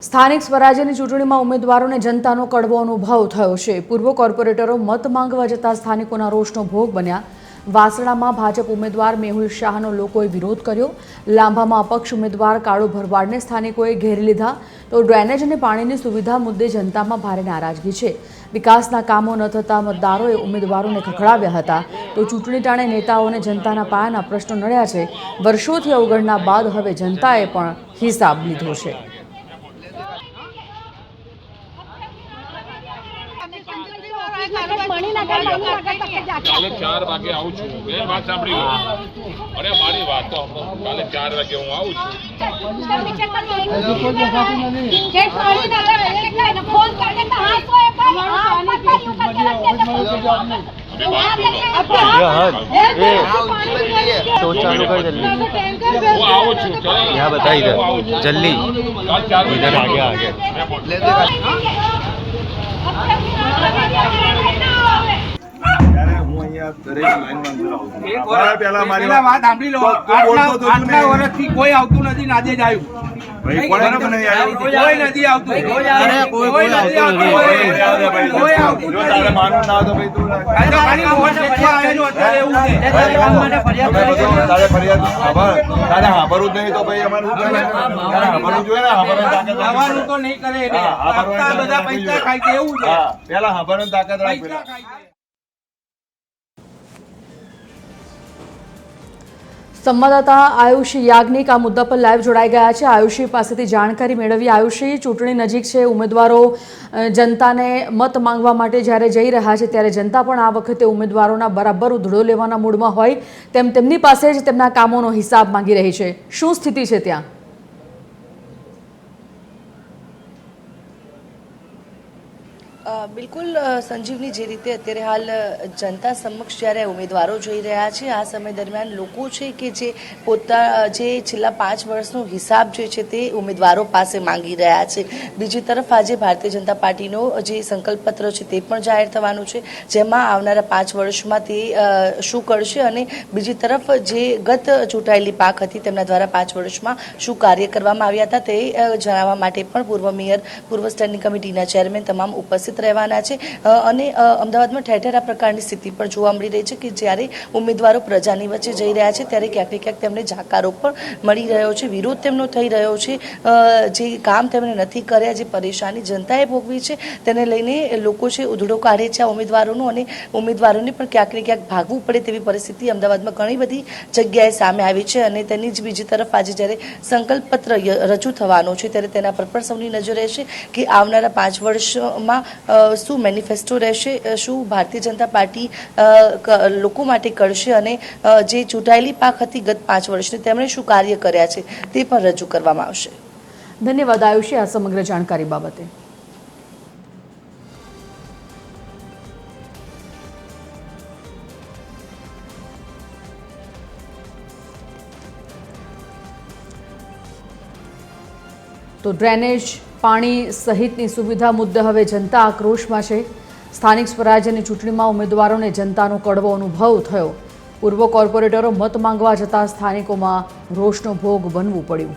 સ્થાનિક સ્વરાજ્યની ચૂંટણીમાં ઉમેદવારોને જનતાનો કડવો અનુભવ થયો છે। પૂર્વ કોર્પોરેટરો મત માંગવા જતા સ્થાનિકોના રોષનો ભોગ બન્યા। વાસણામાં ભાજપ ઉમેદવાર મેહુલ શાહનો લોકોએ વિરોધ કર્યો। લાંભામાં અપક્ષ ઉમેદવાર કાળુ ભરવાડને સ્થાનિકોએ ઘેરી લીધા। તો ડ્રેનેજ અને પાણીની સુવિધા મુદ્દે જનતામાં ભારે નારાજગી છે। વિકાસના કામો ન થતા મતદારોએ ઉમેદવારોને ખખડાવ્યા હતા। તો ચૂંટણી ટાણે નેતાઓને જનતાના પાયાના પ્રશ્નો નડ્યા છે। વર્ષોથી અવગણના બાદ હવે જનતાએ પણ હિસાબ લીધો છે। કાલે 4 વાગે આવું છું। એ વાત સાંભળી લો। અરે મારી વાત તો કાલે 4 વાગે હું આવું છું। यहाँ बता इधर जल्दी इधर आगे आगे કોઈ આવતું નથી નાજે જ આવ્યું કોઈ નથી આવતું તો નહીં કરે બધા પૈસા ખાય છે એવું છે પેલા હાંભળવાની તાકાત રાખે। સંવાદદાતા આયુષી યાજ્ઞિક આ મુદ્દા પર લાઈવ જોડાઈ ગયા છે। આયુષી પાસેથી જાણકારી મેળવી। આયુષી, ચૂંટણી નજીક છે, ઉમેદવારો જનતાને મત માંગવા માટે જ્યારે જઈ રહ્યા છે ત્યારે જનતા પણ આ વખતે ઉમેદવારોના બરાબર ઉધડો લેવાના મૂડમાં હોય તેમ તેમની પાસે જ તેમના કામોનો હિસાબ માંગી રહી છે। શું સ્થિતિ છે ત્યાં? બિલકુલ સંજીવની, જે રીતે અત્યારે હાલ જનતા સમક્ષ જ્યારે ઉમેદવારો જઈ રહ્યા છે આ સમય દરમિયાન લોકો છે કે જે જે છેલ્લા 5 વર્ષનો હિસાબ જે છે તે ઉમેદવારો પાસે માંગી રહ્યા છે। બીજી તરફ આજે ભારતીય જનતા પાર્ટીનો જે સંકલ્પપત્ર છે તે પણ જાહેર થવાનું છે, જેમાં આવનારા 5 વર્ષમાં તે શું કરશે અને બીજી તરફ જે ગત ચૂંટાયેલી પાક હતી તેમના દ્વારા 5 વર્ષમાં શું કાર્ય કરવામાં આવ્યા હતા તે જણાવવા માટે પણ પૂર્વ મેયર, પૂર્વ સ્ટેન્ડિંગ કમિટીના ચેરમેન તમામ ઉપસ્થિત રહેવાના છે। અને અમદાવાદમાં ઠેર ઠેર આ પ્રકારની સ્થિતિ પણ જોવા મળી રહી છે કે જ્યારે ઉમેદવારો પ્રજાની વચ્ચે જઈ રહ્યા છે ત્યારે ક્યાંક ને ક્યાંક તેમને જાકારો પણ મળી રહ્યો છે, વિરોધ તેમનો થઈ રહ્યો છે। જે કામ તેમણે નથી કર્યા, જે પરેશાની જનતાએ ભોગવી છે તેને લઈને લોકો છે ઉધડો કાઢે છે આ ઉમેદવારોનો અને ઉમેદવારોને પણ ક્યાંક ને ક્યાંક ભાગવું પડે તેવી પરિસ્થિતિ અમદાવાદમાં ઘણી બધી જગ્યાએ સામે આવી છે। અને તેની જ બીજી તરફ આજે જ્યારે સંકલ્પપત્ર રજૂ થવાનો છે ત્યારે તેના પર પણ સૌની નજર રહેશે કે આવનારા 5 વર્ષમાં શું મેનિફેસ્ટો રહેશે, શું ભારતીય જનતા પાર્ટી લોકો માટે કરશે અને જે ચૂંટાયેલી પાક હતી ગત 5 વર્ષની તેમણે શું કાર્ય કર્યા છે તે પણ રજૂ કરવામાં આવશે। ધન્યવાદ આયુષી આ સમગ્ર જાણકારી બાબતે। તો ડ્રેનેજ, પાણી સહિતની સુવિધા મુદ્દે હવે જનતા આક્રોશમાં છે। સ્થાનિક સ્વરાજ્યની ચૂંટણીમાં ઉમેદવારોને જનતાનો કડવો અનુભવ થયો। પૂર્વ કોર્પોરેટરો મત માંગવા જતા સ્થાનિકોમાં રોષનો ભોગ બનવું પડ્યું।